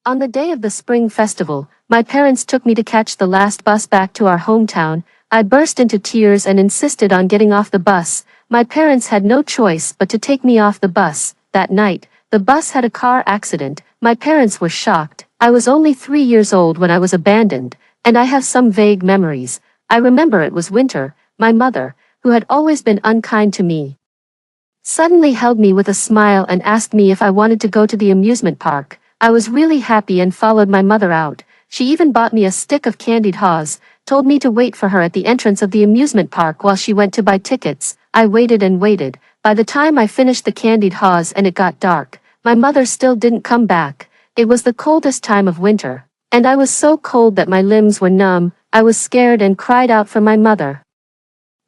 On the day of the spring festival, my parents took me to catch the last bus back to our hometown. I burst into tears and insisted on getting off the bus. My parents had no choice but to take me off the bus. That night, the bus had a car accident. My parents were shocked. I was only 3 years old when I was abandoned, and I have some vague memories. I remember it was winter. My mother, who had always been unkind to me, suddenly held me with a smile and asked me if I wanted to go to the amusement park. I was really happy and followed my mother out. She even bought me a stick of candied haws, told me to wait for her at the entrance of the amusement park while she went to buy tickets. I waited and waited. By the time I finished the candied haws and it got dark, my mother still didn't come back. It was the coldest time of winter, and I was so cold that my limbs were numb. I was scared and cried out for my mother.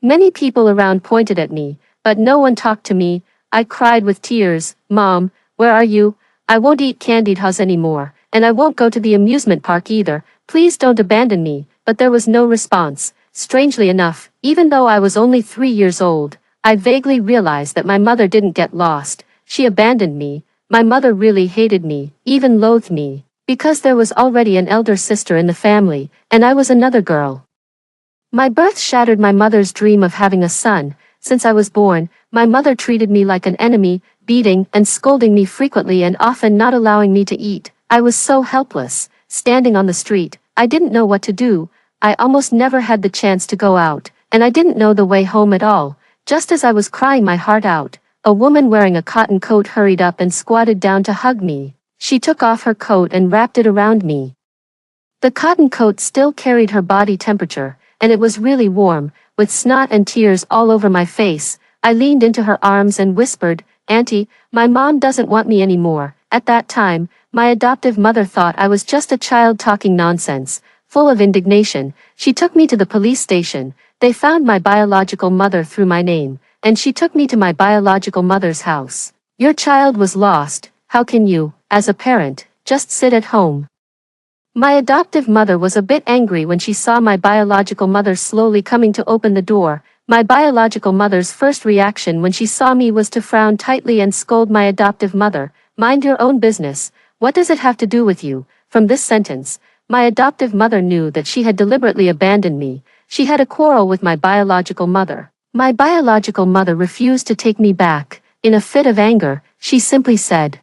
Many people around pointed at me, but no one talked to me. I cried with tears, "Mom, where are you? I won't eat candied haws anymore, and I won't go to the amusement park either. Please don't abandon me." But there was no response. Strangely enough, even though I was only 3 years old, I vaguely realized that my mother didn't get lost. She abandoned me. My mother really hated me, even loathed me, because there was already an elder sister in the family, and I was another girl. My birth shattered my mother's dream of having a son. Since I was born, my mother treated me like an enemy, beating and scolding me frequently and often not allowing me to eat. I was so helpless, standing on the street. I didn't know what to do. I almost never had the chance to go out, and I didn't know the way home at all. Just as I was crying my heart out, a woman wearing a cotton coat hurried up and squatted down to hug me. She took off her coat and wrapped it around me. The cotton coat still carried her body temperature, and it was really warm. With snot and tears all over my face, I leaned into her arms and whispered, "Auntie, my mom doesn't want me anymore." At that time, my adoptive mother thought I was just a child talking nonsense. Full of indignation, she took me to the police station. They found my biological mother through my name, and she took me to my biological mother's house. "Your child was lost. How can you, as a parent, just sit at home?" My adoptive mother was a bit angry when she saw my biological mother slowly coming to open the door. My biological mother's first reaction when she saw me was to frown tightly and scold my adoptive mother. "Mind your own business. What does it have to do with you?" From this sentence, my adoptive mother knew that she had deliberately abandoned me. She had a quarrel with my biological mother. My biological mother refused to take me back. In a fit of anger, she simply said,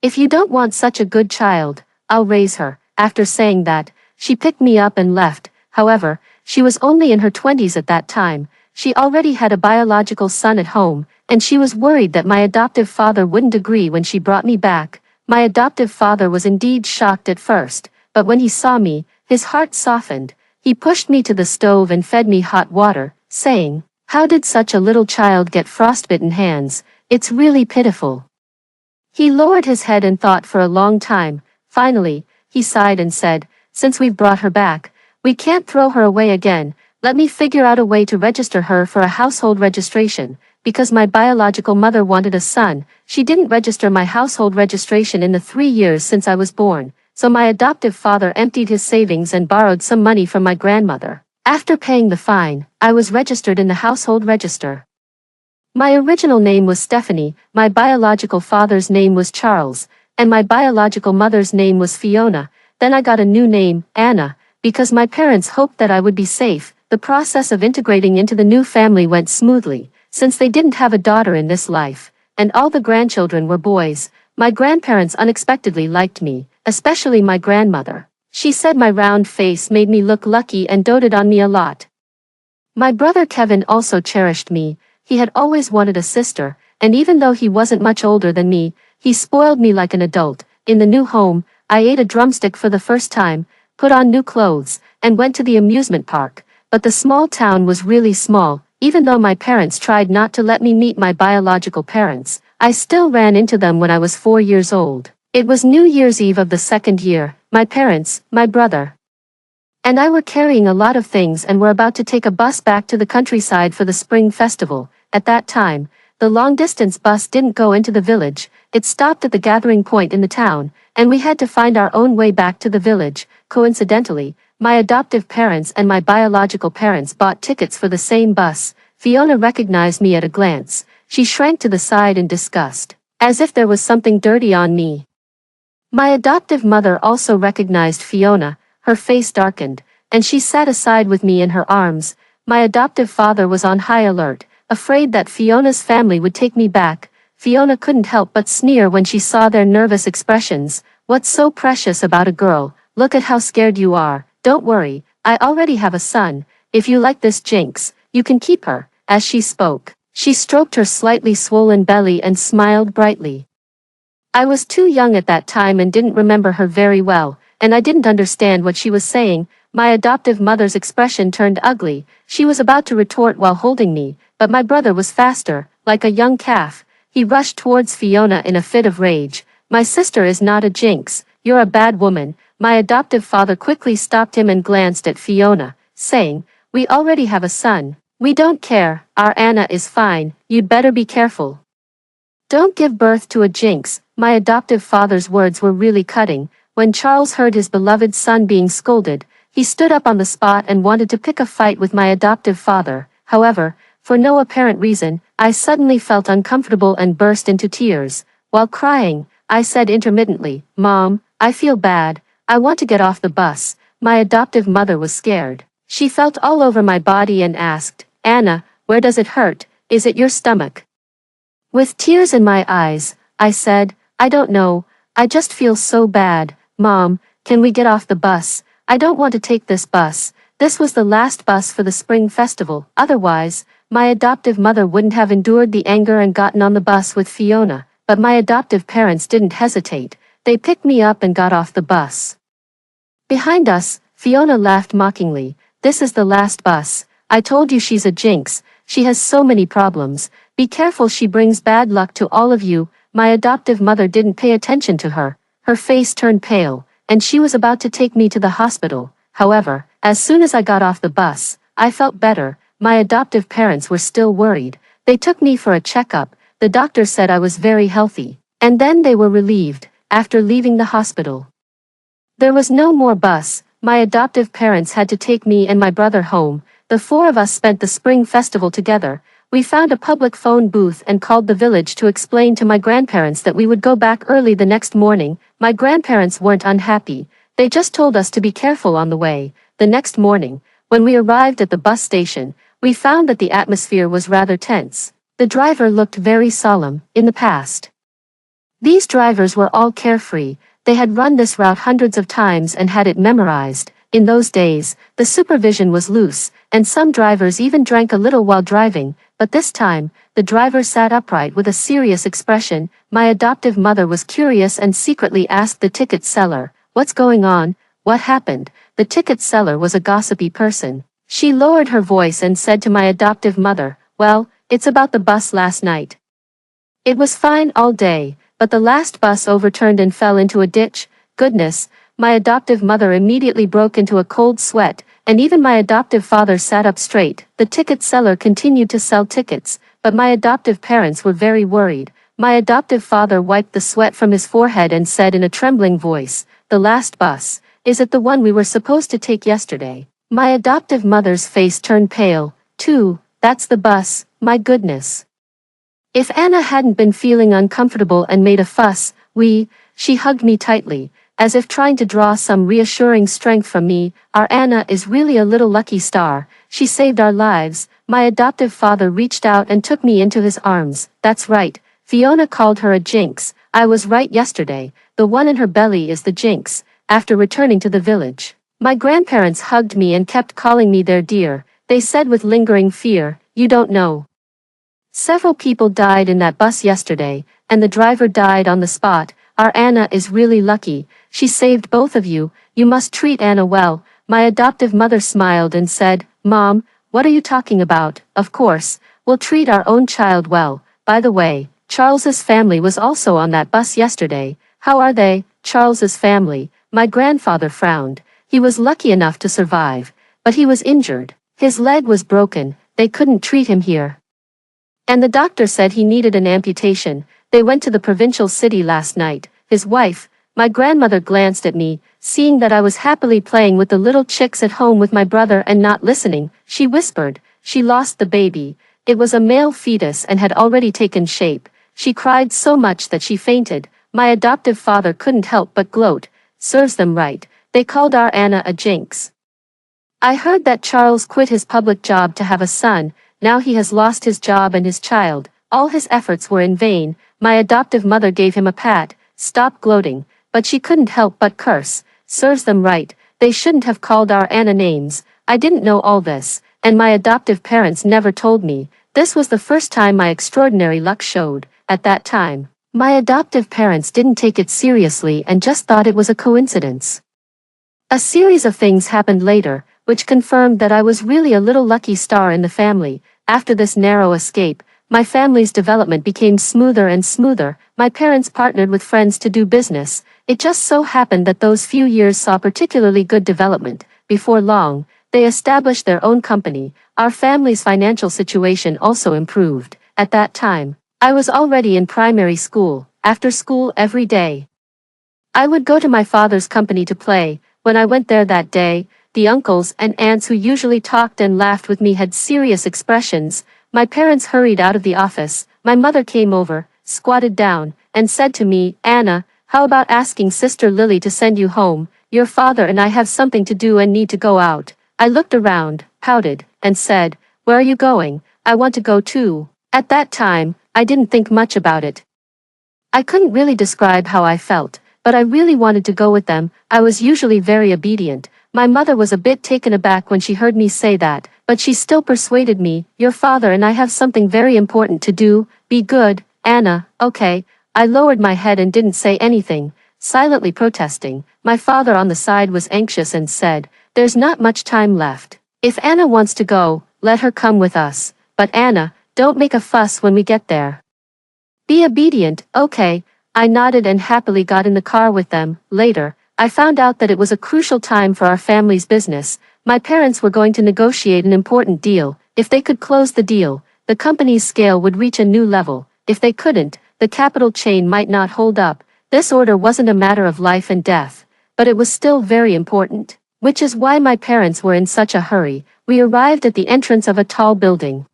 "If you don't want such a good child, I'll raise her." After saying that, she picked me up and left. However, she was only in her 20s at that time. She already had a biological son at home, and she was worried that my adoptive father wouldn't agree when she brought me back. My adoptive father was indeed shocked at first, but when he saw me, his heart softened. He pushed me to the stove and fed me hot water, saying, "How did such a little child get frostbitten hands? It's really pitiful." He lowered his head and thought for a long time. Finally, he sighed and said, "Since we've brought her back, we can't throw her away again. Let me figure out a way to register her for a household registration." Because my biological mother wanted a son, she didn't register my household registration in the 3 years since I was born, so my adoptive father emptied his savings and borrowed some money from my grandmother. After paying the fine, I was registered in the household register. My original name was Stephanie, my biological father's name was Charles, and my biological mother's name was Fiona. Then I got a new name, Anna, because my parents hoped that I would be safe. The process of integrating into the new family went smoothly, since they didn't have a daughter in this life, and all the grandchildren were boys. My grandparents unexpectedly liked me, especially my grandmother. She said my round face made me look lucky and doted on me a lot. My brother Kevin also cherished me. He had always wanted a sister, and even though he wasn't much older than me, he spoiled me like an adult. In the new home, I ate a drumstick for the first time, put on new clothes, and went to the amusement park. But the small town was really small. Even though my parents tried not to let me meet my biological parents, I still ran into them when I was 4 years old. It was New Year's Eve of the second year. My parents, my brother, and I were carrying a lot of things and were about to take a bus back to the countryside for the spring festival. At that time, the long-distance bus didn't go into the village. It stopped at the gathering point in the town, and we had to find our own way back to the village. Coincidentally, my adoptive parents and my biological parents bought tickets for the same bus. Fiona recognized me at a glance. She shrank to the side in disgust, as if there was something dirty on me. My adoptive mother also recognized Fiona, her face darkened, and she sat aside with me in her arms. My adoptive father was on high alert, afraid that Fiona's family would take me back. Fiona couldn't help but sneer when she saw their nervous expressions. What's so precious about a girl? Look at how scared you are. Don't worry, I already have a son. If you like this Jinx, you can keep her. As she spoke, she stroked her slightly swollen belly and smiled brightly. I was too young at that time and didn't remember her very well, and I didn't understand what she was saying. My adoptive mother's expression turned ugly. She was about to retort while holding me, but my brother was faster, like a young calf. He rushed towards Fiona in a fit of rage. My sister is not a Jinx, you're a bad woman. My adoptive father quickly stopped him and glanced at Fiona, saying, we already have a son. We don't care, our Anna is fine, you'd better be careful. Don't give birth to a Jinx. My adoptive father's words were really cutting. When Charles heard his beloved son being scolded, he stood up on the spot and wanted to pick a fight with my adoptive father. However, for no apparent reason, I suddenly felt uncomfortable and burst into tears. While crying, I said intermittently, Mom, I feel bad, I want to get off the bus. My adoptive mother was scared. She felt all over my body and asked, Anna, where does it hurt? Is it your stomach? With tears in my eyes, I said, I don't know, I just feel so bad. Mom, can we get off the bus? I don't want to take this bus. This was the last bus for the spring festival. Otherwise, my adoptive mother wouldn't have endured the anger and gotten on the bus with Fiona. But my adoptive parents didn't hesitate. They picked me up and got off the bus. Behind us, Fiona laughed mockingly. This is the last bus. I told you she's a Jinx. She has so many problems. Be careful, she brings bad luck to all of you. My adoptive mother didn't pay attention to her. Her face turned pale, and she was about to take me to the hospital. However, as soon as I got off the bus, I felt better. My adoptive parents were still worried. They took me for a checkup. The doctor said I was very healthy. And then they were relieved, after leaving the hospital. There was no more bus. My adoptive parents had to take me and my brother home. The four of us spent the spring festival together. We found a public phone booth and called the village to explain to my grandparents that we would go back early the next morning. My grandparents weren't unhappy. They just told us to be careful on the way. The next morning, when we arrived at the bus station, we found that the atmosphere was rather tense. The driver looked very solemn. In the past, these drivers were all carefree. They had run this route hundreds of times and had it memorized. In those days, the supervision was loose, and some drivers even drank a little while driving, but this time, the driver sat upright with a serious expression. My adoptive mother was curious and secretly asked the ticket seller, what's going on? What happened? The ticket seller was a gossipy person. She lowered her voice and said to my adoptive mother, well, it's about the bus last night. It was fine all day, but the last bus overturned and fell into a ditch. Goodness, my adoptive mother immediately broke into a cold sweat, and even my adoptive father sat up straight. The ticket seller continued to sell tickets, but my adoptive parents were very worried. My adoptive father wiped the sweat from his forehead and said in a trembling voice, the last bus, is it the one we were supposed to take yesterday? My adoptive mother's face turned pale, too. That's the bus, my goodness. If Anna hadn't been feeling uncomfortable and made a fuss, she hugged me tightly, as if trying to draw some reassuring strength from me. Our Anna is really a little lucky star. She saved our lives. My adoptive father reached out and took me into his arms. That's right. Fiona called her a Jinx. I was right yesterday. The one in her belly is the Jinx. After returning to the village, my grandparents hugged me and kept calling me their dear. They said with lingering fear, you don't know. Several people died in that bus yesterday, and the driver died on the spot. Our Anna is really lucky. She saved both of you. You must treat Anna well. My adoptive mother smiled and said, Mom, what are you talking about? Of course, we'll treat our own child well. By the way, Charles's family was also on that bus yesterday. How are they? Charles's family. My grandfather frowned. He was lucky enough to survive, but he was injured. His leg was broken. They couldn't treat him here. And the doctor said he needed an amputation. They went to the provincial city last night. His wife, my grandmother glanced at me, seeing that I was happily playing with the little chicks at home with my brother and not listening. She whispered, she lost the baby. It was a male fetus and had already taken shape. She cried so much that she fainted. My adoptive father couldn't help but gloat. Serves them right. They called our Anna a jinx. I heard that Charles quit his public job to have a son. Now he has lost his job and his child. All his efforts were in vain. My adoptive mother gave him a pat. Stop gloating. But she couldn't help but curse. Serves them right. They shouldn't have called our Anna names. I didn't know all this, and my adoptive parents never told me. This was the first time my extraordinary luck showed. At that time, my adoptive parents didn't take it seriously and just thought it was a coincidence. A series of things happened later, which confirmed that I was really a little lucky star in the family. After this narrow escape, my family's development became smoother and smoother. My parents partnered with friends to do business. It just so happened that those few years saw particularly good development. Before long, they established their own company. Our family's financial situation also improved. At that time, I was already in primary school, after school every day. I would go to my father's company to play. When I went there that day, the uncles and aunts who usually talked and laughed with me had serious expressions. My parents hurried out of the office. My mother came over, squatted down, and said to me, "Anna, how about asking Sister Lily to send you home? Your father and I have something to do and need to go out." I looked around, pouted, and said, "Where are you going? I want to go too." At that time, I didn't think much about it. I couldn't really describe how I felt, but I really wanted to go with them. I was usually very obedient. My mother was a bit taken aback when she heard me say that, but she still persuaded me. "Your father and I have something very important to do. Be good, Anna." "Okay." I lowered my head and didn't say anything, silently protesting. My father on the side was anxious and said, "There's not much time left. If Anna wants to go, let her come with us. But Anna, don't make a fuss when we get there. Be obedient." "Okay." I nodded and happily got in the car with them. Later, I found out that it was a crucial time for our family's business. My parents were going to negotiate an important deal. If they could close the deal, the company's scale would reach a new level. If they couldn't, the capital chain might not hold up. This order wasn't a matter of life and death, but it was still very important, which is why my parents were in such a hurry. We arrived at the entrance of a tall building.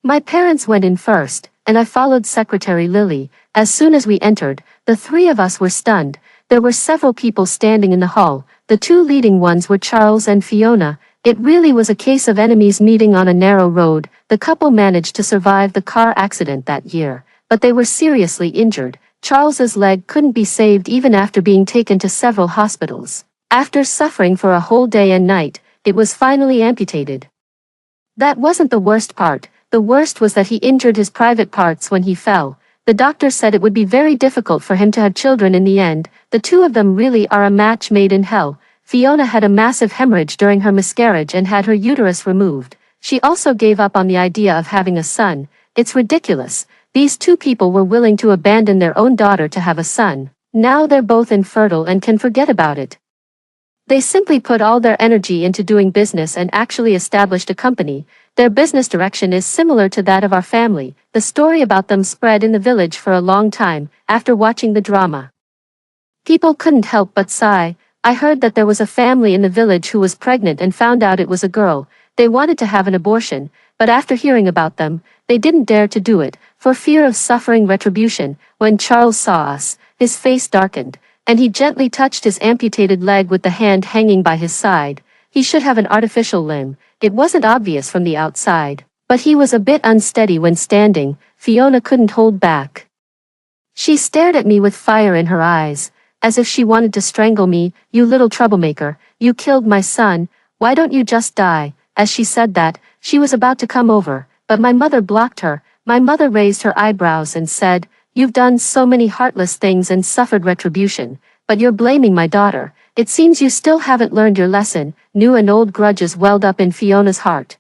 My parents went in first, and I followed Secretary Lily. As soon as we entered, the three of us were stunned. There were several people standing in the hall. The two leading ones were Charles and Fiona. It really was a case of enemies meeting on a narrow road. The couple managed to survive the car accident that year, but they were seriously injured. Charles's leg couldn't be saved even after being taken to several hospitals. After suffering for a whole day and night, it was finally amputated. That wasn't the worst part. The worst was that he injured his private parts when he fell. The doctor said it would be very difficult for him to have children in the end. The two of them really are a match made in hell. Fiona had a massive hemorrhage during her miscarriage and had her uterus removed. She also gave up on the idea of having a son. It's ridiculous. These two people were willing to abandon their own daughter to have a son. Now they're both infertile and can forget about it. They simply put all their energy into doing business and actually established a company. Their business direction is similar to that of our family. The story about them spread in the village for a long time. After watching the drama, people couldn't help but sigh. I heard that there was a family in the village who was pregnant and found out it was a girl. They wanted to have an abortion, but after hearing about them, they didn't dare to do it, for fear of suffering retribution. When Charles saw us, his face darkened, and he gently touched his amputated leg with the hand hanging by his side. He should have an artificial limb. It wasn't obvious from the outside, but he was a bit unsteady when standing. Fiona couldn't hold back. She stared at me with fire in her eyes, as if she wanted to strangle me. "You little troublemaker, you killed my son. Why don't you just die?" As she said that, she was about to come over, but my mother blocked her. My mother raised her eyebrows and said, "You've done so many heartless things and suffered retribution, but you're blaming my daughter. It seems you still haven't learned your lesson." New and old grudges welled up in Fiona's heart.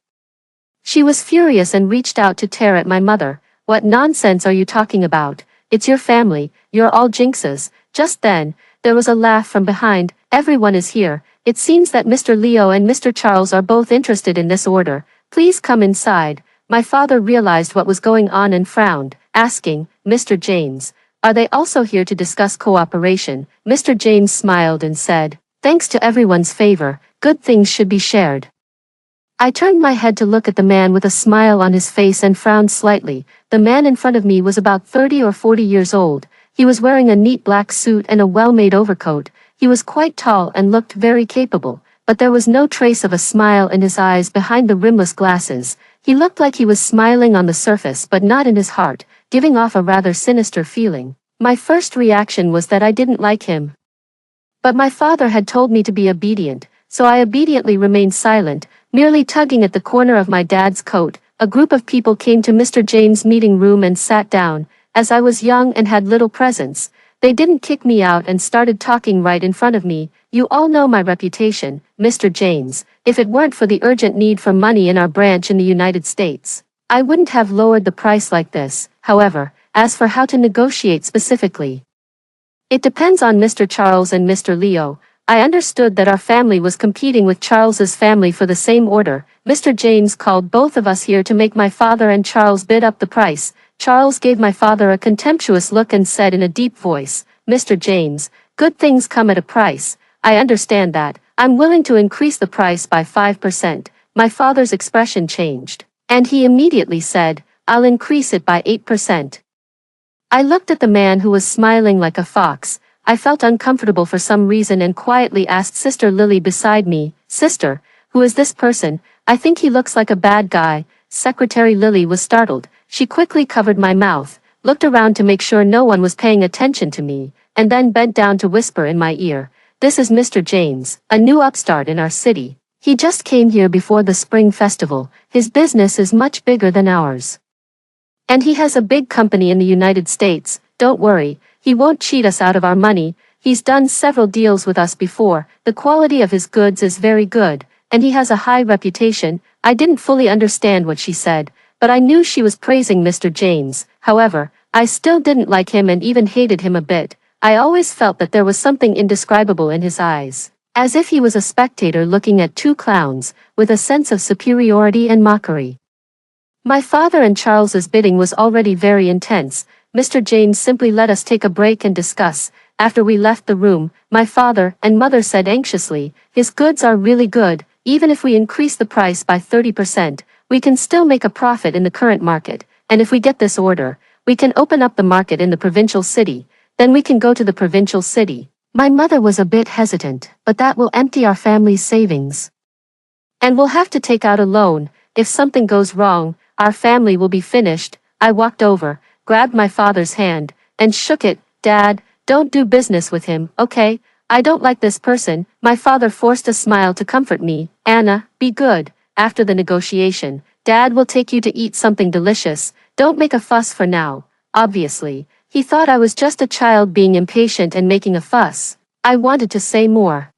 She was furious and reached out to tear at my mother. "What nonsense are you talking about? It's your family, you're all jinxes." Just then, there was a laugh from behind. "Everyone is here. It seems that Mr. Leo and Mr. Charles are both interested in this order. Please come inside." My father realized what was going on and frowned, asking, "Mr. James, are they also here to discuss cooperation?" Mr. James smiled and said, "Thanks to everyone's favor, good things should be shared." I turned my head to look at the man with a smile on his face and frowned slightly. The man in front of me was about 30 or 40 years old, He was wearing a neat black suit and a well-made overcoat. He was quite tall and looked very capable, but there was no trace of a smile in his eyes behind the rimless glasses. He looked like he was smiling on the surface but not in his heart, giving off a rather sinister feeling. My first reaction was that I didn't like him. But my father had told me to be obedient, so I obediently remained silent, merely tugging at the corner of my dad's coat. A group of people came to Mr. James' meeting room and sat down. As I was young and had little presence, they didn't kick me out and started talking right in front of me. You all know my reputation, Mr. James. If it weren't for the urgent need for money in our branch in the United States, I wouldn't have lowered the price like this. However, as for how to negotiate specifically, it depends on Mr. Charles and Mr. Leo. I understood that our family was competing with Charles's family for the same order. Mr. James called both of us here to make my father and Charles bid up the price. Charles gave my father a contemptuous look and said in a deep voice, "Mr. James, good things come at a price. I understand that. I'm willing to increase the price by 5%. My father's expression changed, and he immediately said, "I'll increase it by 8%. I looked at the man who was smiling like a fox. I felt uncomfortable for some reason and quietly asked Sister Lily beside me, "Sister, who is this person? I think he looks like a bad guy." Secretary Lily was startled. She quickly covered my mouth, looked around to make sure no one was paying attention to me, and then bent down to whisper in my ear, "This is Mr. James, a new upstart in our city. He just came here before the spring festival. His business is much bigger than ours. And he has a big company in the United States. Don't worry, he won't cheat us out of our money. He's done several deals with us before. The quality of his goods is very good, and he has a high reputation." I didn't fully understand what she said, but I knew she was praising Mr. James. However, I still didn't like him and even hated him a bit. I always felt that there was something indescribable in his eyes, as if he was a spectator looking at two clowns, with a sense of superiority and mockery. My father and Charles's bidding was already very intense. Mr. James simply let us take a break and discuss. After we left the room, my father and mother said anxiously, "His goods are really good. Even if we increase the price by 30%, we can still make a profit in the current market, and if we get this order, we can open up the market in the provincial city. Then we can go to the provincial city." My mother was a bit hesitant, "But that will empty our family's savings. And we'll have to take out a loan. If something goes wrong, our family will be finished." I walked over, grabbed my father's hand, and shook it. "Dad, don't do business with him, okay? I don't like this person." My father forced a smile to comfort me. "Anna, be good. After the negotiation, Dad will take you to eat something delicious. Don't make a fuss for now." Obviously, he thought I was just a child being impatient and making a fuss. I wanted to say more,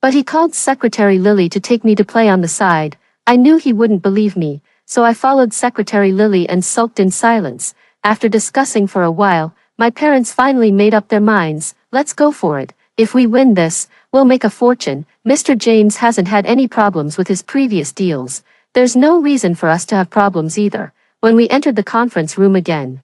but he called Secretary Lily to take me to play on the side. I knew he wouldn't believe me, so I followed Secretary Lily and sulked in silence. After discussing for a while, my parents finally made up their minds. "Let's go for it. If we win this, we'll make a fortune." Mr. James hasn't had any problems with his previous deals. There's no reason for us to have problems either. When we entered the conference room again,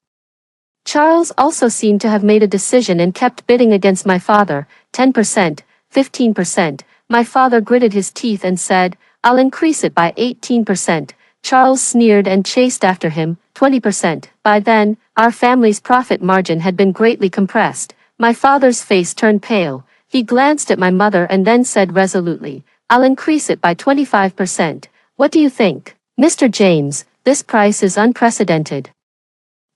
Charles also seemed to have made a decision and kept bidding against my father. 10%, 15%. My father gritted his teeth and said, "I'll increase it by 18%. Charles sneered and chased after him, 20%. By then, our family's profit margin had been greatly compressed. My father's face turned pale. He glanced at my mother and then said resolutely, "I'll increase it by 25%. What do you think, Mr. James? This price is unprecedented."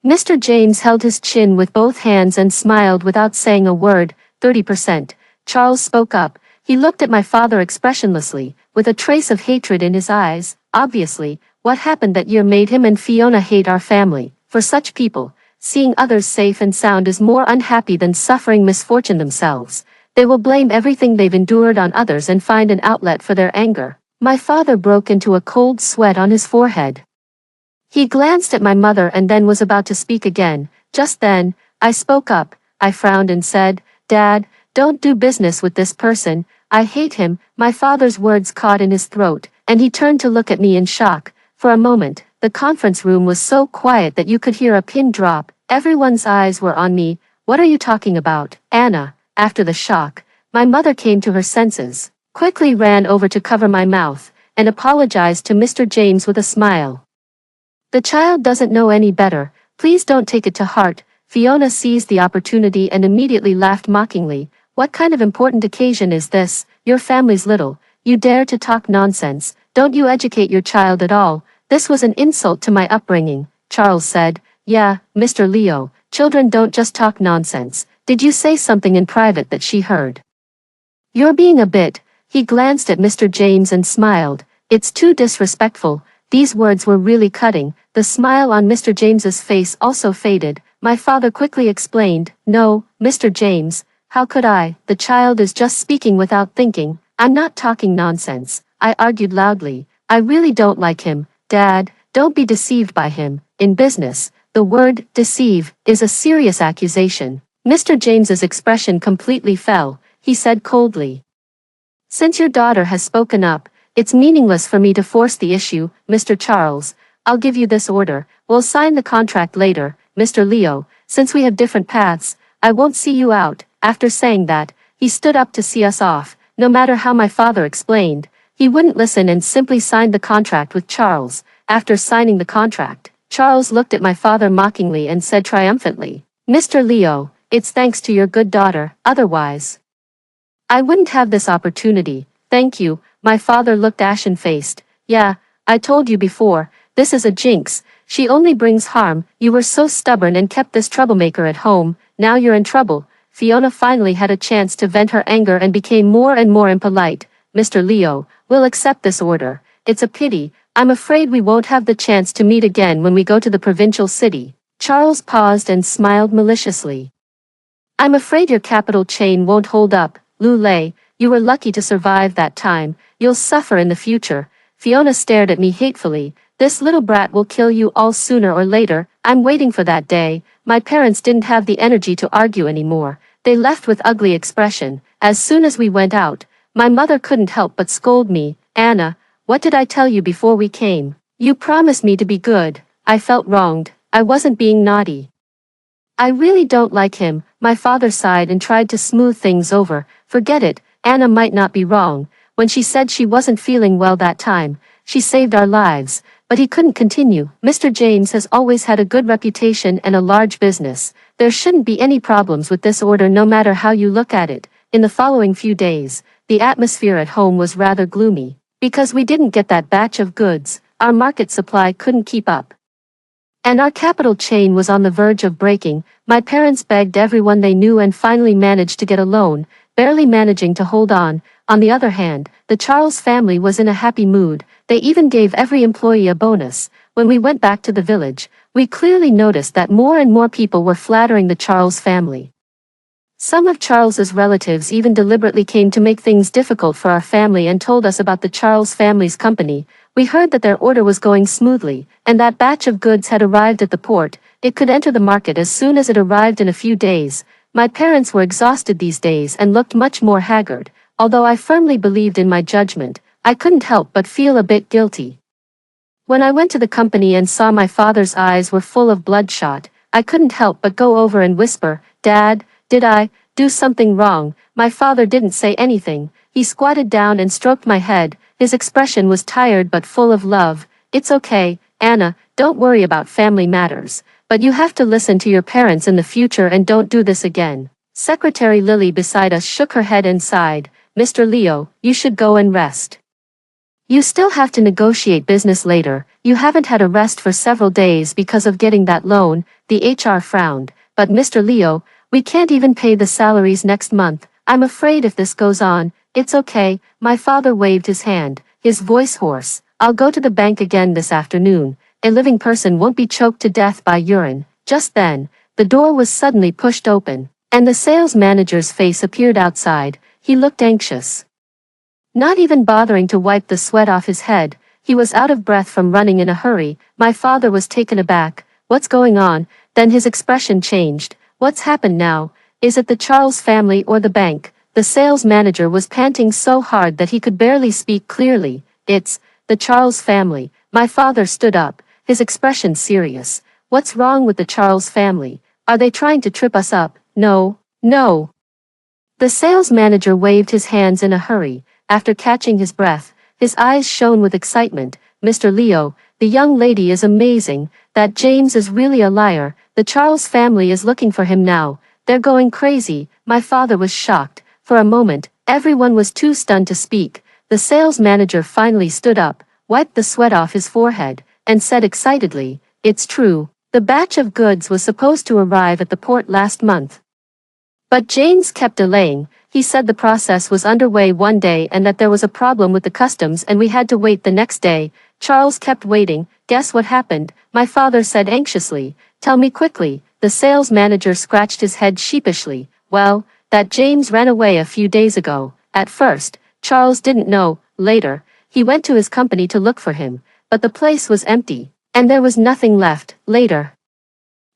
Mr. James held his chin with both hands and smiled without saying a word. 30%. Charles spoke up. He looked at my father expressionlessly, with a trace of hatred in his eyes. Obviously, what happened that year made him and Fiona hate our family. For such people, seeing others safe and sound is more unhappy than suffering misfortune themselves. They will blame everything they've endured on others and find an outlet for their anger. My father broke into a cold sweat on his forehead. He glanced at my mother and then was about to speak again. Just then, I spoke up. I frowned and said, "Dad, don't do business with this person. I hate him." My father's words caught in his throat, and he turned to look at me in shock. For a moment, the conference room was so quiet that you could hear a pin drop. Everyone's eyes were on me. "What are you talking about, Anna?" After the shock, my mother came to her senses, quickly ran over to cover my mouth, and apologized to Mr. James with a smile. "The child doesn't know any better. Please don't take it to heart." Fiona seized the opportunity and immediately laughed mockingly. What kind of important occasion is this? Your family's little. You dare to talk nonsense. Don't you educate your child at all? This was an insult to my upbringing, Charles said. Yeah, Mr. Leo, children don't just talk nonsense. Did you say something in private that she heard? You're being a bit. He glanced at Mr. James and smiled. It's too disrespectful. These words were really cutting. The smile on Mr. James's face also faded. My father quickly explained, No, Mr. James, how could I? The child is just speaking without thinking. I'm not talking nonsense. I argued loudly. I really don't like him. Dad, don't be deceived by him. In business, the word deceive is a serious accusation. Mr. James's expression completely fell. He said coldly. Since your daughter has spoken up, it's meaningless for me to force the issue, Mr. Charles. I'll give you this order. We'll sign the contract later, Mr. Leo. Since we have different paths, I won't see you out. After saying that, he stood up to see us off. No matter how my father explained, he wouldn't listen and simply signed the contract with Charles. After signing the contract, Charles looked at my father mockingly and said triumphantly, Mr. Leo, it's thanks to your good daughter, otherwise I wouldn't have this opportunity. Thank you. My father looked ashen-faced. Yeah, I told you before, this is a jinx. She only brings harm. You were so stubborn and kept this troublemaker at home. Now you're in trouble. Fiona finally had a chance to vent her anger and became more and more impolite. Mr. Leo, we'll accept this order. It's a pity. I'm afraid we won't have the chance to meet again when we go to the provincial city. Charles paused and smiled maliciously. I'm afraid your capital chain won't hold up. Lulay, you were lucky to survive that time. You'll suffer in the future. Fiona stared at me hatefully. This little brat will kill you all sooner or later. I'm waiting for that day. My parents didn't have the energy to argue anymore. They left with ugly expression. As soon as we went out, my mother couldn't help but scold me. Anna, what did I tell you before we came? You promised me to be good. I felt wronged. I wasn't being naughty. I really don't like him. My father sighed and tried to smooth things over. Forget it, Anna might not be wrong. When she said she wasn't feeling well that time, she saved our lives. But he couldn't continue. Mr. James has always had a good reputation and a large business. There shouldn't be any problems with this order no matter how you look at it. In the following few days, the atmosphere at home was rather gloomy. Because we didn't get that batch of goods, our market supply couldn't keep up. And our capital chain was on the verge of breaking. My parents begged everyone they knew and finally managed to get a loan, barely managing to hold on. On the other hand, the Charles family was in a happy mood. They even gave every employee a bonus. When we went back to the village, we clearly noticed that more and more people were flattering the Charles family. Some of Charles's relatives even deliberately came to make things difficult for our family and told us about the Charles family's company. We heard that their order was going smoothly, and that batch of goods had arrived at the port. It could enter the market as soon as it arrived in a few days. My parents were exhausted these days and looked much more haggard. Although I firmly believed in my judgment, I couldn't help but feel a bit guilty. When I went to the company and saw my father's eyes were full of bloodshot, I couldn't help but go over and whisper, Dad, did I do something wrong? My father didn't say anything. He squatted down and stroked my head. His expression was tired but full of love. It's okay, Anna, don't worry about family matters. But you have to listen to your parents in the future and don't do this again. Secretary Lily beside us shook her head and sighed. Mr. Leo, you should go and rest. You still have to negotiate business later. You haven't had a rest for several days because of getting that loan. The HR frowned. But Mr. Leo, we can't even pay the salaries next month. I'm afraid if this goes on, it's okay. My father waved his hand, his voice hoarse. I'll go to the bank again this afternoon. A living person won't be choked to death by urine. Just then, the door was suddenly pushed open, and the sales manager's face appeared outside. He looked anxious. Not even bothering to wipe the sweat off his head, he was out of breath from running in a hurry. My father was taken aback. What's going on? Then his expression changed. What's happened now? Is it the Charles family or the bank? The sales manager was panting so hard that he could barely speak clearly. It's the Charles family. My father stood up, his expression serious. What's wrong with the Charles family? Are they trying to trip us up? No, no. The sales manager waved his hands in a hurry. After catching his breath, his eyes shone with excitement. Mr. Leo, the young lady is amazing, that James is really a liar, the Charles family is looking for him now, they're going crazy." My father was shocked. For a moment, everyone was too stunned to speak. The sales manager finally stood up, wiped the sweat off his forehead, and said excitedly, "It's true. The batch of goods was supposed to arrive at the port last month. But James kept delaying. He said the process was underway one day and that there was a problem with the customs and we had to wait the next day." Charles kept waiting. "Guess what happened?" my father said anxiously. "Tell me quickly." The sales manager scratched his head sheepishly. "Well, that James ran away a few days ago." At first, Charles didn't know. Later, he went to his company to look for him, but the place was empty, and there was nothing left. Later,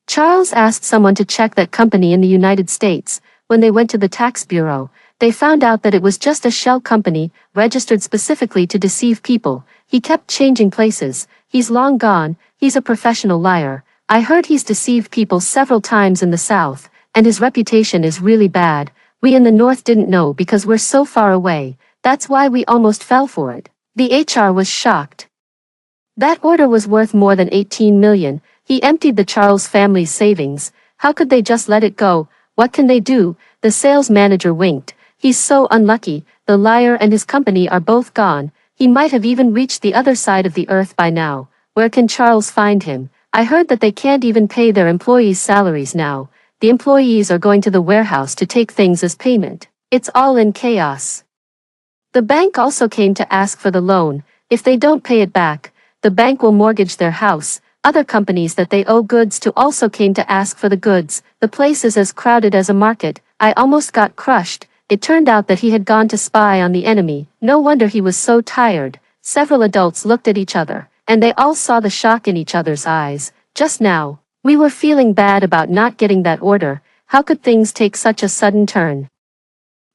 Charles asked someone to check that company in the United States. When they went to the tax bureau, they found out that it was just a shell company, registered specifically to deceive people. He kept changing places. He's long gone. He's a professional liar. I heard he's deceived people several times in the South, and his reputation is really bad. We in the North didn't know because we're so far away. That's why we almost fell for it." The HR was shocked. That order was worth more than 18 million. He emptied the Charles family's savings. How could they just let it go? What can they do? The sales manager winked. "He's so unlucky. The liar and his company are both gone. He might have even reached the other side of the earth by now. Where can Charles find him? I heard that they can't even pay their employees' salaries now. The employees are going to the warehouse to take things as payment. It's all in chaos." The bank also came to ask for the loan. If they don't pay it back, the bank will mortgage their house. Other companies that they owe goods to also came to ask for the goods. The place is as crowded as a market. I almost got crushed. It turned out that he had gone to spy on the enemy. No wonder he was so tired. Several adults looked at each other, and they all saw the shock in each other's eyes. Just now, we were feeling bad about not getting that order. How could things take such a sudden turn?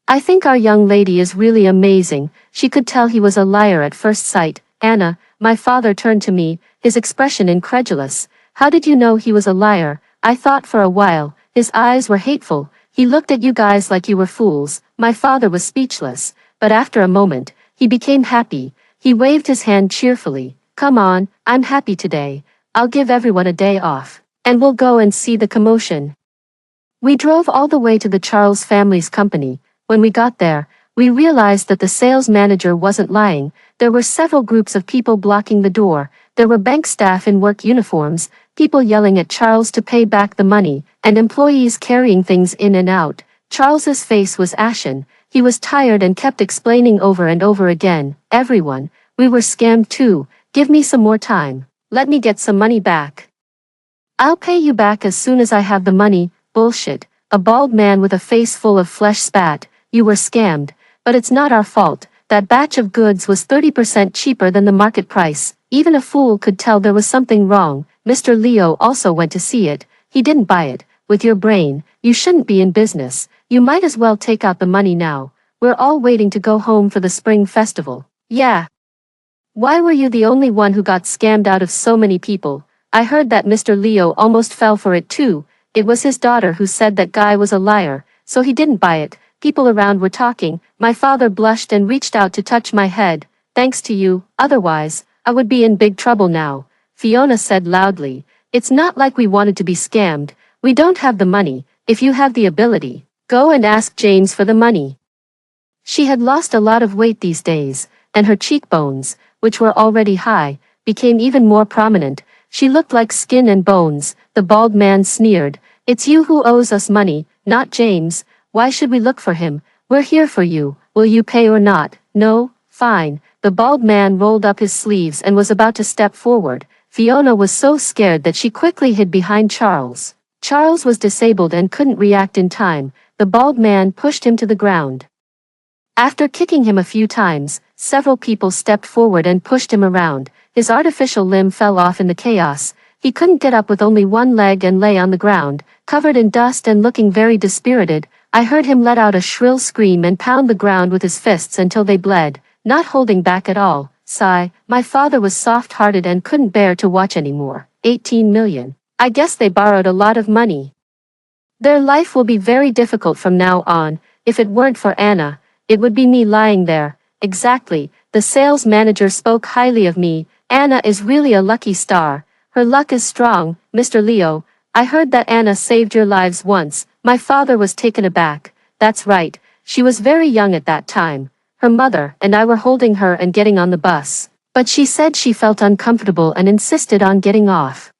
"I think our young lady is really amazing. She could tell he was a liar at first sight." "Anna," my father turned to me, his expression incredulous. "How did you know he was a liar?" I thought for a while. His eyes were hateful. "He looked at you guys like you were fools." My father was speechless, but after a moment, he became happy. He waved his hand cheerfully. "Come on, I'm happy today. I'll give everyone a day off, and we'll go and see the commotion." We drove all the way to the Charles family's company. When we got there, we realized that the sales manager wasn't lying. There were several groups of people blocking the door. There were bank staff in work uniforms, people yelling at Charles to pay back the money, and employees carrying things in and out. Charles's face was ashen. He was tired and kept explaining over and over again, "Everyone, we were scammed too. Give me some more time. Let me get some money back. I'll pay you back as soon as I have the money." "Bullshit," a bald man with a face full of flesh spat. "You were scammed, but it's not our fault. That batch of goods was 30% cheaper than the market price. Even a fool could tell there was something wrong." Mr. Leo also went to see it. "He didn't buy it. With your brain, you shouldn't be in business. You might as well take out the money now. We're all waiting to go home for the spring festival." "Yeah. Why were you the only one who got scammed out of so many people?" I heard that Mr. Leo almost fell for it too. It was his daughter who said that guy was a liar, so he didn't buy it. People around were talking. My father blushed and reached out to touch my head. "Thanks to you, otherwise, I would be in big trouble now." Fiona said loudly. "It's not like we wanted to be scammed. We don't have the money. If you have the ability, go and ask James for the money." She had lost a lot of weight these days, and her cheekbones, which were already high, became even more prominent. She looked like skin and bones. The bald man sneered. "It's you who owes us money, not James. Why should we look for him? We're here for you. Will you pay or not?" "No." "Fine." The bald man rolled up his sleeves and was about to step forward. Fiona was so scared that she quickly hid behind Charles. Charles was disabled and couldn't react in time. The bald man pushed him to the ground. After kicking him a few times, several people stepped forward and pushed him around. His artificial limb fell off in the chaos. He couldn't get up with only one leg and lay on the ground, covered in dust and looking very dispirited. I heard him let out a shrill scream and pound the ground with his fists until they bled, not holding back at all. Sigh. My father was soft-hearted and couldn't bear to watch anymore. 18 million. I guess they borrowed a lot of money. Their life will be very difficult from now on. If it weren't for Anna, it would be me lying there. Exactly. The sales manager spoke highly of me. Anna is really a lucky star. Her luck is strong, Mr. Leo. I heard that Anna saved your lives once. My father was taken aback. That's right, she was very young at that time. Her mother and I were holding her and getting on the bus. But she said she felt uncomfortable and insisted on getting off.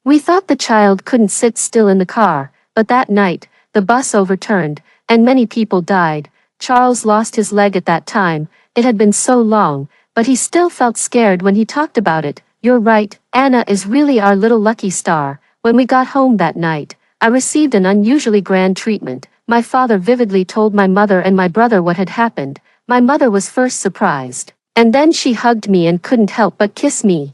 We thought the child couldn't sit still in the car, but that night, the bus overturned, and many people died. Charles lost his leg at that time. It had been so long, but he still felt scared when he talked about it. You're right, Anna is really our little lucky star. When we got home that night, I received an unusually grand treatment. My father vividly told my mother and my brother what had happened. My mother was first surprised, and then she hugged me and couldn't help but kiss me.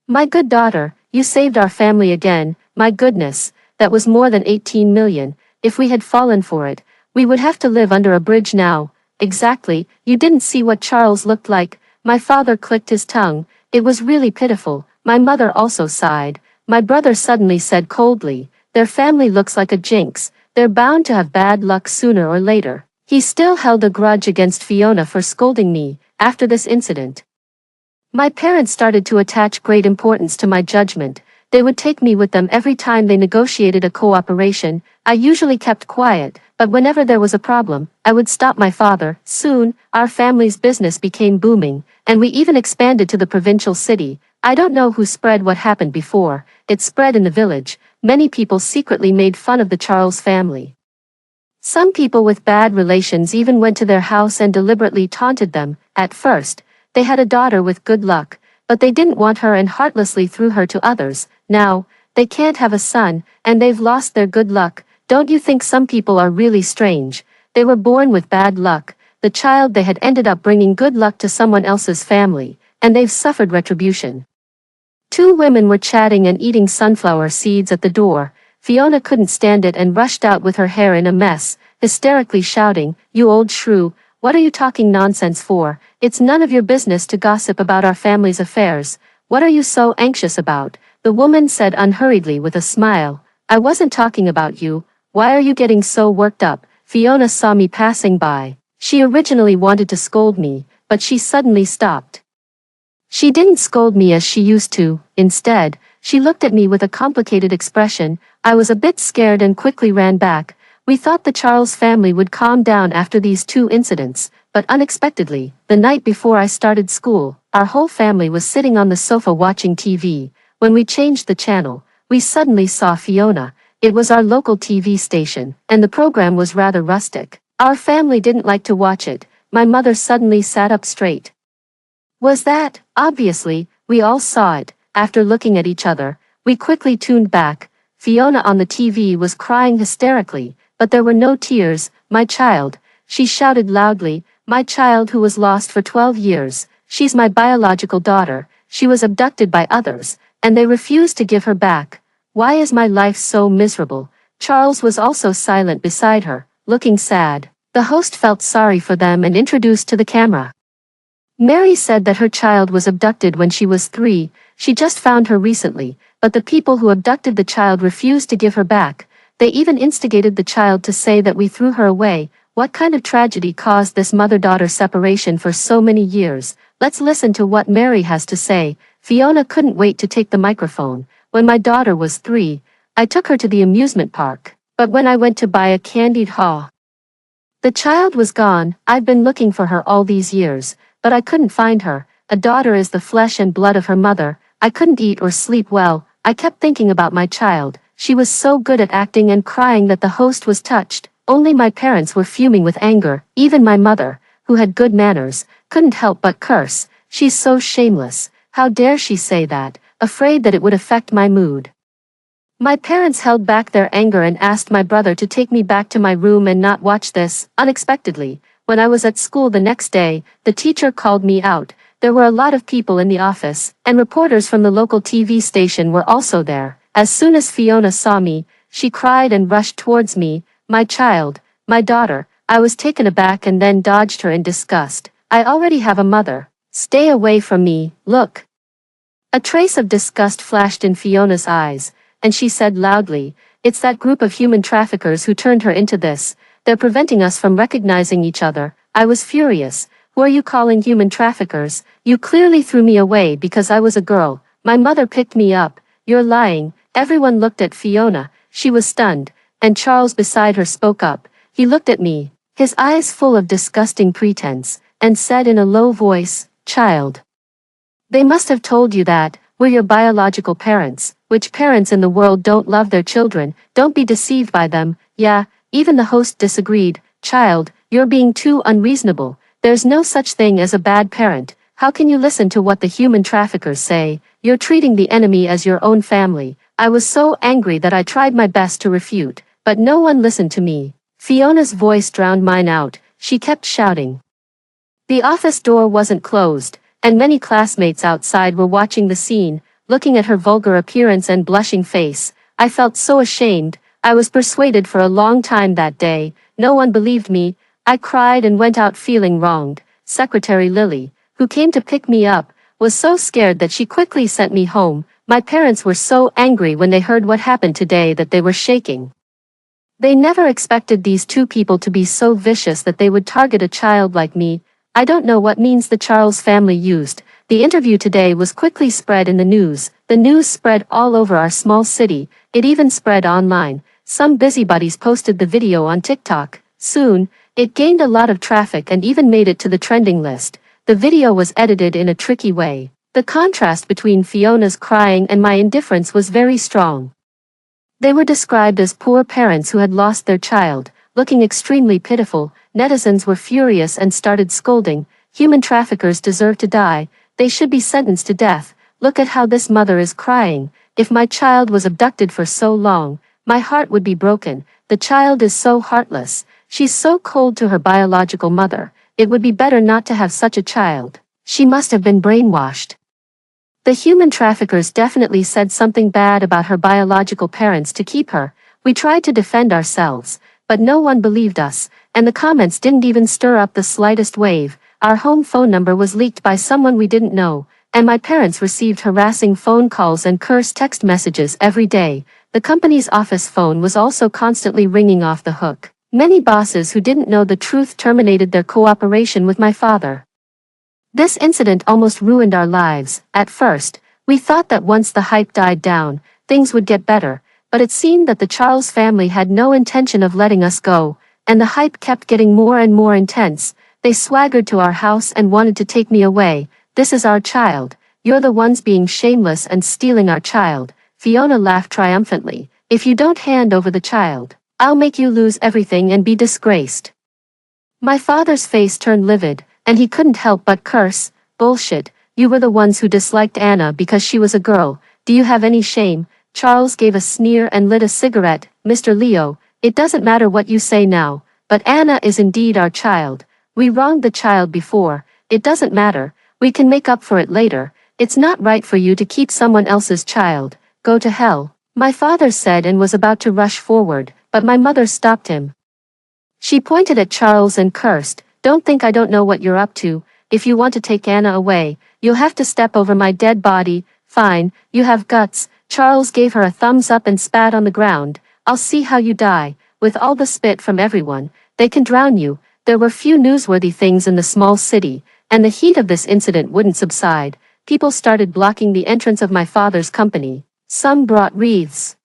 My good daughter, you saved our family again. My goodness, that was more than 18 million. If we had fallen for it, we would have to live under a bridge now. Exactly, you didn't see what Charles looked like. My father clicked his tongue. It was really pitiful. My mother also sighed. My brother suddenly said coldly, their family looks like a jinx. They're bound to have bad luck sooner or later. He still held a grudge against Fiona for scolding me. After this incident, my parents started to attach great importance to my judgment. They would take me with them every time they negotiated a cooperation. I usually kept quiet, but whenever there was a problem, I would stop my father. Soon, our family's business became booming, and we even expanded to the provincial city. I don't know who spread what happened before. It spread in the village. Many people secretly made fun of the Charles family. Some people with bad relations even went to their house and deliberately taunted them. At first, they had a daughter with good luck, but they didn't want her and heartlessly threw her to others. Now, they can't have a son, and they've lost their good luck. Don't you think some people are really strange? They were born with bad luck. The child they had ended up bringing good luck to someone else's family, and they've suffered retribution. Two women were chatting and eating sunflower seeds at the door. Fiona couldn't stand it and rushed out with her hair in a mess, hysterically shouting, "You old shrew, what are you talking nonsense for? It's none of your business to gossip about our family's affairs. What are you so anxious about?" The woman said unhurriedly with a smile. "I wasn't talking about you. Why are you getting so worked up?" Fiona saw me passing by. She originally wanted to scold me, but she suddenly stopped. She didn't scold me as she used to. Instead, she looked at me with a complicated expression. I was a bit scared and quickly ran back. We thought the Charles family would calm down after these two incidents, but unexpectedly, the night before I started school, our whole family was sitting on the sofa watching TV. When we changed the channel, we suddenly saw Fiona. It was our local TV station, and the program was rather rustic. Our family didn't like to watch it. My mother suddenly sat up straight. Was that? Obviously, we all saw it. After looking at each other, we quickly tuned back. Fiona on the TV was crying hysterically, but there were no tears. "My child," she shouted loudly, "my child who was lost for 12 years. She's my biological daughter. She was abducted by others, and they refused to give her back. Why is my life so miserable?" Charles was also silent beside her, looking sad. The host felt sorry for them and introduced to the camera. Mary said that her child was abducted when she was 3, she just found her recently, but the people who abducted the child refused to give her back. They even instigated the child to say that we threw her away. What kind of tragedy caused this mother-daughter separation for so many years? Let's listen to what Mary has to say. Fiona couldn't wait to take the microphone. "When my daughter was 3, I took her to the amusement park, but when I went to buy a candied haw, the child was gone. I've been looking for her all these years, but I couldn't find her. A daughter is the flesh and blood of her mother. I couldn't eat or sleep well. I kept thinking about my child. She was so good at acting and crying that the host was touched. Only my parents were fuming with anger. Even my mother, who had good manners, couldn't help but curse. She's so shameless. How dare she say that, afraid that it would affect my mood." My parents held back their anger and asked my brother to take me back to my room and not watch this. Unexpectedly, when I was at school the next day, the teacher called me out. There were a lot of people in the office, and reporters from the local TV station were also there. As soon as Fiona saw me, she cried and rushed towards me. "My child, my daughter." I was taken aback and then dodged her in disgust. "I already have a mother. Stay away from me, look." A trace of disgust flashed in Fiona's eyes, and she said loudly, "It's that group of human traffickers who turned her into this. They're preventing us from recognizing each other." I was furious. Who are you calling human traffickers? You clearly threw me away because I was a girl. My mother picked me up. You're lying. Everyone looked at Fiona. She was stunned, and Charles beside her spoke up. He looked at me, his eyes full of disgusting pretense, and said in a low voice, "Child, they must have told you that. We're your biological parents. Which parents in the world don't love their children? Don't be deceived by them." Yeah, even the host disagreed. "Child, you're being too unreasonable. There's no such thing as a bad parent. How can you listen to what the human traffickers say? You're treating the enemy as your own family." I was so angry that I tried my best to refute, but no one listened to me. Fiona's voice drowned mine out. She kept shouting. The office door wasn't closed, and many classmates outside were watching the scene, looking at her vulgar appearance and blushing face. I felt so ashamed. I was persuaded for a long time that day. No one believed me. I cried and went out feeling wronged. Secretary Lily, who came to pick me up, was so scared that she quickly sent me home. My parents were so angry when they heard what happened today that they were shaking. They never expected these two people to be so vicious that they would target a child like me. I don't know what means the Charles family used. The interview today was quickly spread in the news. The news spread all over our small city. It even spread online. Some busybodies posted the video on TikTok. Soon, it gained a lot of traffic and even made it to the trending list. The video was edited in a tricky way. The contrast between Fiona's crying and my indifference was very strong. They were described as poor parents who had lost their child, looking extremely pitiful. Netizens were furious and started scolding. Human traffickers deserve to die. They should be sentenced to death. Look at how this mother is crying. If my child was abducted for so long, my heart would be broken. The child is so heartless. She's so cold to her biological mother. It would be better not to have such a child. She must have been brainwashed. The human traffickers definitely said something bad about her biological parents to keep her. We tried to defend ourselves, but no one believed us, and the comments didn't even stir up the slightest wave. Our home phone number was leaked by someone we didn't know, and my parents received harassing phone calls and cursed text messages every day. The company's office phone was also constantly ringing off the hook. Many bosses who didn't know the truth terminated their cooperation with my father. This incident almost ruined our lives. At first, we thought that once the hype died down, things would get better, but it seemed that the Charles family had no intention of letting us go, and the hype kept getting more and more intense. They swaggered to our house and wanted to take me away. "This is our child. You're the ones being shameless and stealing our child." Fiona laughed triumphantly. "If you don't hand over the child, I'll make you lose everything and be disgraced." My father's face turned livid, and he couldn't help but curse. "Bullshit. You were the ones who disliked Anna because she was a girl. Do you have any shame?" Charles gave a sneer and lit a cigarette. "Mr. Leo, it doesn't matter what you say now, but Anna is indeed our child. We wronged the child before. It doesn't matter. We can make up for it later. It's not right for you to keep someone else's child. Go to hell," my father said and was about to rush forward, but my mother stopped him. She pointed at Charles and cursed. "Don't think I don't know what you're up to. If you want to take Anna away, you'll have to step over my dead body." "Fine, you have guts." Charles gave her a thumbs up and spat on the ground. "I'll see how you die. With all the spit from everyone, they can drown you." There were few newsworthy things in the small city, and the heat of this incident wouldn't subside. People started blocking the entrance of my father's company. Some brought wreaths,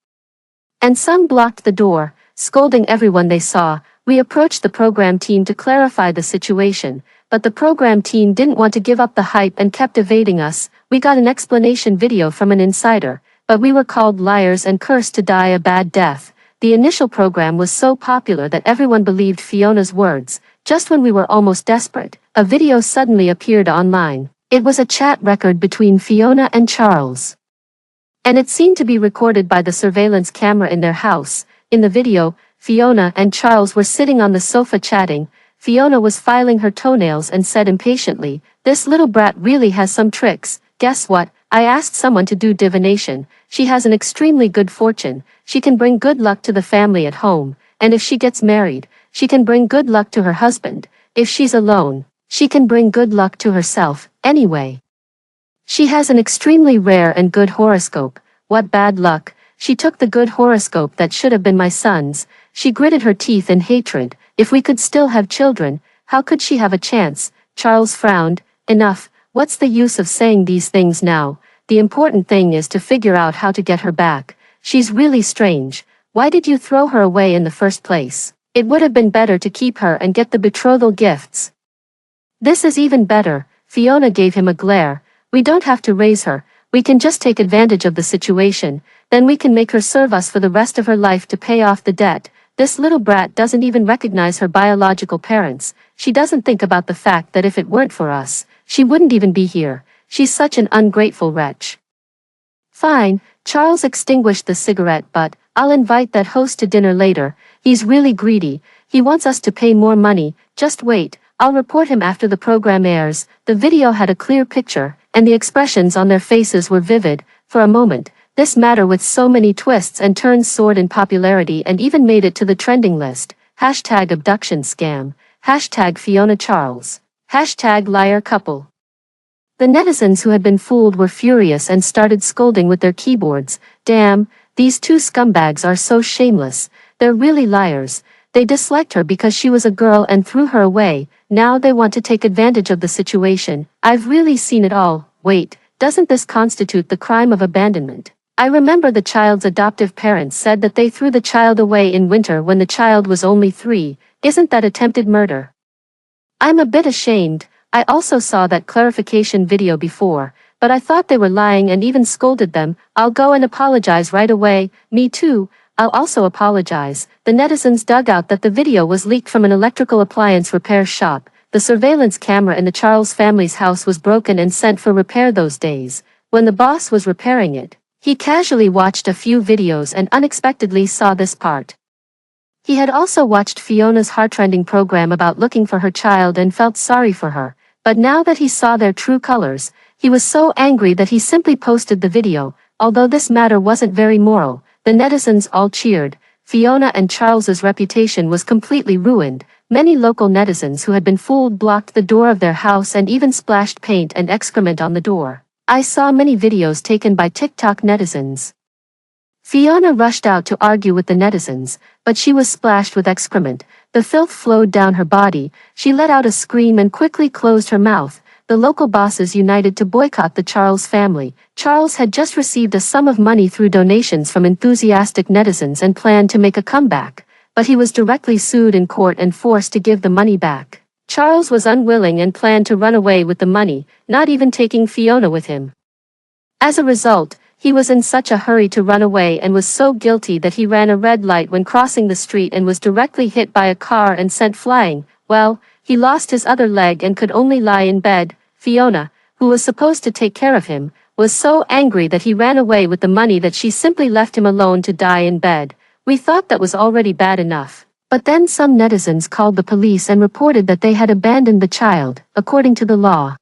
and some blocked the door, scolding everyone they saw. We approached the program team to clarify the situation, but the program team didn't want to give up the hype and kept evading us. We got an explanation video from an insider, but we were called liars and cursed to die a bad death. The initial program was so popular that everyone believed Fiona's words. Just when we were almost desperate, a video suddenly appeared online. It was a chat record between Fiona and Charles, and it seemed to be recorded by the surveillance camera in their house. In the video, Fiona and Charles were sitting on the sofa chatting. Fiona was filing her toenails and said impatiently, "This little brat really has some tricks. Guess what? I asked someone to do divination. She has an extremely good fortune. She can bring good luck to the family at home, and if she gets married, she can bring good luck to her husband. If she's alone, she can bring good luck to herself. Anyway, she has an extremely rare and good horoscope." What bad luck. She took the good horoscope that should have been my son's. She gritted her teeth in hatred. If we could still have children, how could she have a chance? Charles frowned. Enough, what's the use of saying these things now? The important thing is to figure out how to get her back. She's really strange. Why did you throw her away in the first place? It would have been better to keep her and get the betrothal gifts. This is even better, Fiona gave him a glare. We don't have to raise her, we can just take advantage of the situation, then we can make her serve us for the rest of her life to pay off the debt. This little brat doesn't even recognize her biological parents. She doesn't think about the fact that if it weren't for us, she wouldn't even be here. She's such an ungrateful wretch. Fine, Charles extinguished the cigarette, but I'll invite that host to dinner later. He's really greedy. He wants us to pay more money. Just wait, I'll report him after the program airs. The video had a clear picture, and the expressions on their faces were vivid. For a moment, this matter with so many twists and turns soared in popularity and even made it to the trending list. Hashtag abduction scam. Hashtag Fiona Charles. Hashtag liar couple. The netizens who had been fooled were furious and started scolding with their keyboards. Damn, these two scumbags are so shameless. They're really liars. They disliked her because she was a girl and threw her away. Now they want to take advantage of the situation. I've really seen it all. Wait, doesn't this constitute the crime of abandonment? I remember the child's adoptive parents said that they threw the child away in winter when the child was only 3. Isn't that attempted murder? I'm a bit ashamed. I also saw that clarification video before, but I thought they were lying and even scolded them. I'll go and apologize right away. Me too. I'll also apologize. The netizens dug out that the video was leaked from an electrical appliance repair shop. The surveillance camera in the Charles family's house was broken and sent for repair those days. When the boss was repairing it, he casually watched a few videos and unexpectedly saw this part. He had also watched Fiona's heartrending program about looking for her child and felt sorry for her. But now that he saw their true colors, he was so angry that he simply posted the video. Although this matter wasn't very moral, the netizens all cheered. Fiona and Charles's reputation was completely ruined. Many local netizens who had been fooled blocked the door of their house and even splashed paint and excrement on the door. I saw many videos taken by TikTok netizens. Fiona rushed out to argue with the netizens, but she was splashed with excrement. The filth flowed down her body. She let out a scream and quickly closed her mouth. The local bosses united to boycott the Charles family. Charles had just received a sum of money through donations from enthusiastic netizens and planned to make a comeback, but he was directly sued in court and forced to give the money back. Charles was unwilling and planned to run away with the money, not even taking Fiona with him. As a result, he was in such a hurry to run away and was so guilty that he ran a red light when crossing the street and was directly hit by a car and sent flying. Well, he lost his other leg and could only lie in bed. Fiona, who was supposed to take care of him, was so angry that he ran away with the money that she simply left him alone to die in bed. We thought that was already bad enough. But then some netizens called the police and reported that they had abandoned the child, according to the law.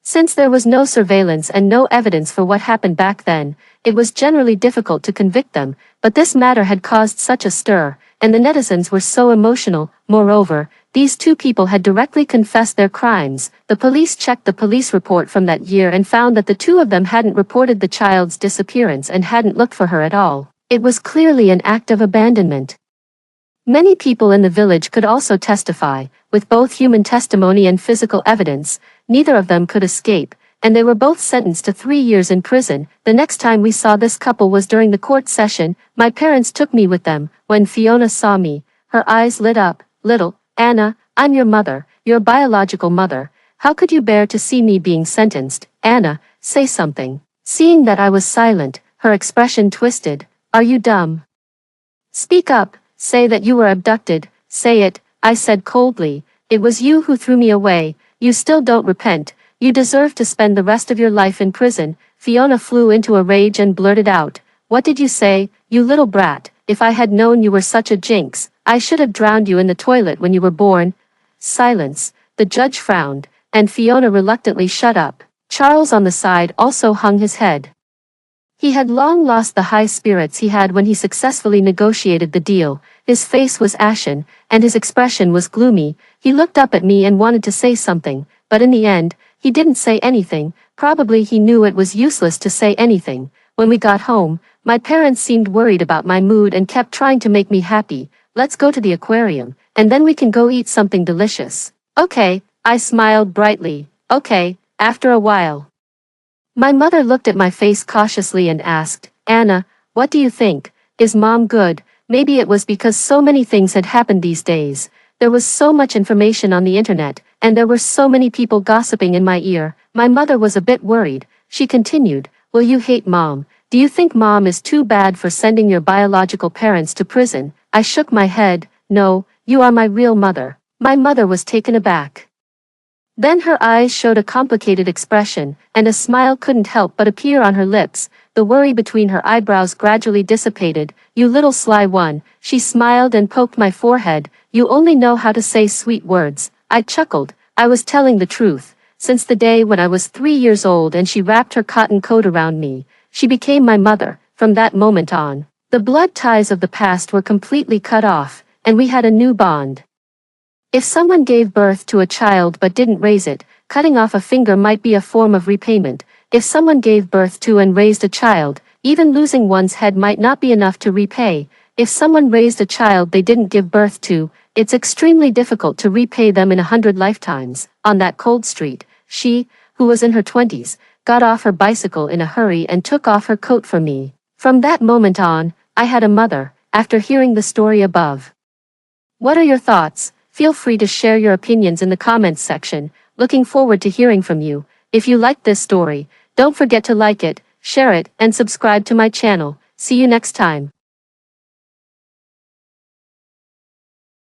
Since there was no surveillance and no evidence for what happened back then, it was generally difficult to convict them, but this matter had caused such a stir, and the netizens were so emotional. Moreover, these two people had directly confessed their crimes. The police checked the police report from that year and found that the two of them hadn't reported the child's disappearance and hadn't looked for her at all. It was clearly an act of abandonment. Many people in the village could also testify. With both human testimony and physical evidence, neither of them could escape, and they were both sentenced to 3 years in prison. The next time we saw this couple was during the court session. My parents took me with them. When Fiona saw me, her eyes lit up. Little Anna, I'm your mother, your biological mother. How could you bear to see me being sentenced? Anna, say something. Seeing that I was silent, her expression twisted. Are you dumb? Speak up. Say that you were abducted. Say it, I said coldly. It was you who threw me away. You still don't repent. You deserve to spend the rest of your life in prison. Fiona flew into a rage and blurted out. What did you say, you little brat? If I had known you were such a jinx, I should have drowned you in the toilet when you were born. Silence. The judge frowned, and Fiona reluctantly shut up. Charles on the side also hung his head. He had long lost the high spirits he had when he successfully negotiated the deal. His face was ashen, and his expression was gloomy. He looked up at me and wanted to say something, but in the end, he didn't say anything. Probably he knew it was useless to say anything. When we got home, my parents seemed worried about my mood and kept trying to make me happy. Let's go to the aquarium, and then we can go eat something delicious. Okay, I smiled brightly. Okay, after a while. My mother looked at my face cautiously and asked, Anna, what do you think? Is mom good? Maybe it was because so many things had happened these days. There was so much information on the internet, and there were so many people gossiping in my ear. My mother was a bit worried. She continued, will you hate mom? Do you think mom is too bad for sending your biological parents to prison? I shook my head. No, you are my real mother. My mother was taken aback. Then her eyes showed a complicated expression, and a smile couldn't help but appear on her lips. The worry between her eyebrows gradually dissipated. You little sly one, she smiled and poked my forehead. You only know how to say sweet words. I chuckled. I was telling the truth. Since the day when I was 3 years old and she wrapped her cotton coat around me, she became my mother. From that moment on, the blood ties of the past were completely cut off, and we had a new bond. If someone gave birth to a child but didn't raise it, cutting off a finger might be a form of repayment. If someone gave birth to and raised a child, even losing one's head might not be enough to repay. If someone raised a child they didn't give birth to, it's extremely difficult to repay them in 100 lifetimes. On that cold street, she, who was in her 20s, got off her bicycle in a hurry and took off her coat for me. From that moment on, I had a mother, after hearing the story above. What are your thoughts? Feel free to share your opinions in the comments section. Looking forward to hearing from you. If you liked this story, don't forget to like it, share it, and subscribe to my channel. See you next time.